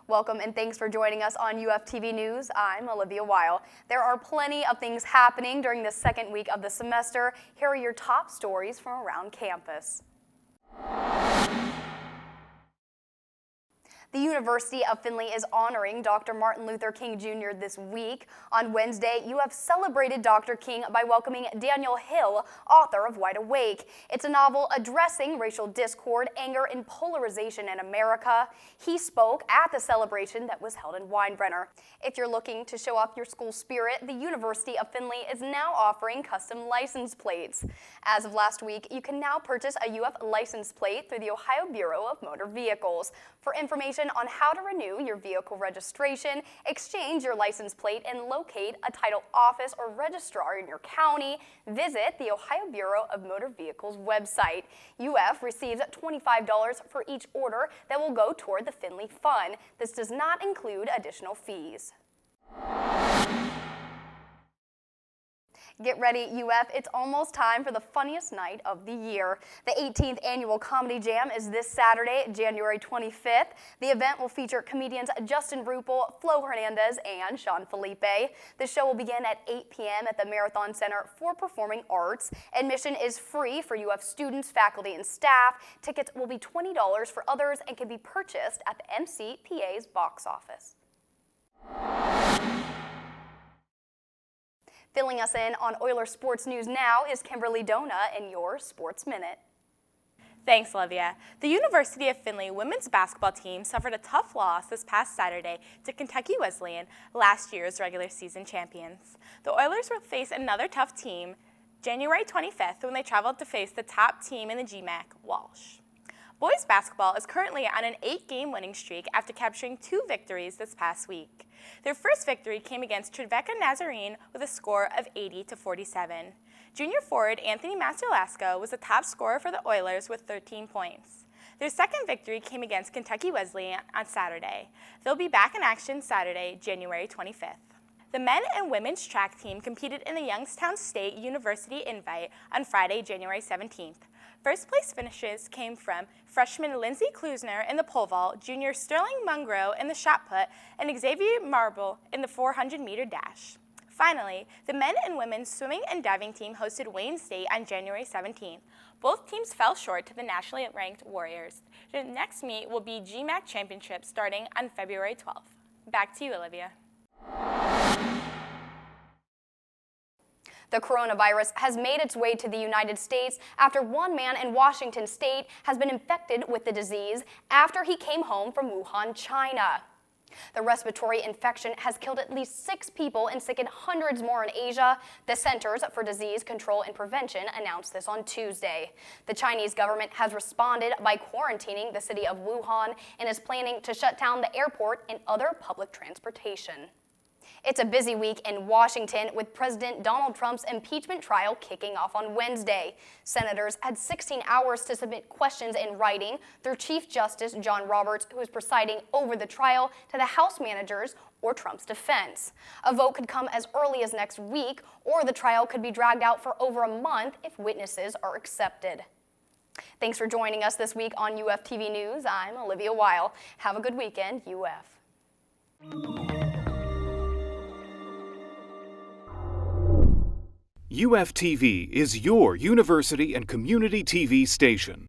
Welcome and thanks for joining us on UFTV News. I'm Olivia Wile. There are plenty of things happening during the second week of the semester. Here are your top stories from around campus. The University of Findlay is honoring Dr. Martin Luther King Jr. this week. On Wednesday, UF celebrated Dr. King by welcoming Daniel Hill, author of Wide Awake. It's a novel addressing racial discord, anger, and polarization in America. He spoke at the celebration that was held in Winebrenner. If you're looking to show off your school spirit, the University of Findlay is now offering custom license plates. As of last week, you can now purchase a UF license plate through the Ohio Bureau of Motor Vehicles. For information on how to renew your vehicle registration, exchange your license plate, and locate a title office or registrar in your county, visit the Ohio Bureau of Motor Vehicles website. UF receives $25 for each order that will go toward the Findlay Fund. This does not include additional fees. Get ready, UF, it's almost time for the funniest night of the year. The 18th Annual Comedy Jam is this Saturday, January 25th. The event will feature comedians Justin Rupel, Flo Hernandez, and Sean Felipe. The show will begin at 8 p.m. at the Marathon Center for Performing Arts. Admission is free for UF students, faculty, and staff. Tickets will be $20 for others and can be purchased at the MCPA's box office. Filling us in on Oilers sports news now is Kimberly Donah in your Sports Minute. Thanks, Olivia. The University of Findlay women's basketball team suffered a tough loss this past Saturday to Kentucky Wesleyan, last year's regular season champions. The Oilers will face another tough team January 25th when they travel to face the top team in the GMAC, Walsh. Boys basketball is currently on an 8-game winning streak after capturing 2 victories this past week. Their first victory came against Trevecca Nazarene with a score of 80-47. Junior forward Anthony Masterlasco was the top scorer for the Oilers with 13 points. Their second victory came against Kentucky Wesleyan on Saturday. They'll be back in action Saturday, January 25th. The men and women's track team competed in the Youngstown State University Invite on Friday, January 17th. First place finishes came from freshman Lindsay Klusner in the pole vault, junior Sterling Mungro in the shot put, and Xavier Marble in the 400-meter dash. Finally, the men and women's swimming and diving team hosted Wayne State on January 17th. Both teams fell short to the nationally ranked Warriors. The next meet will be GMAC Championship starting on February 12th. Back to you, Olivia. The coronavirus has made its way to the United States after one man in Washington state has been infected with the disease after he came home from Wuhan, China. The respiratory infection has killed at least 6 people and sickened hundreds more in Asia. The Centers for Disease Control and Prevention announced this on Tuesday. The Chinese government has responded by quarantining the city of Wuhan and is planning to shut down the airport and other public transportation. It's a busy week in Washington with President Donald Trump's impeachment trial kicking off on Wednesday. Senators had 16 hours to submit questions in writing through Chief Justice John Roberts, who is presiding over the trial, to the House managers or Trump's defense. A vote could come as early as next week, or the trial could be dragged out for over a month if witnesses are accepted. Thanks for joining us this week on UFTV News. I'm Olivia Wile. Have a good weekend, UF. UFTV is your university and community TV station.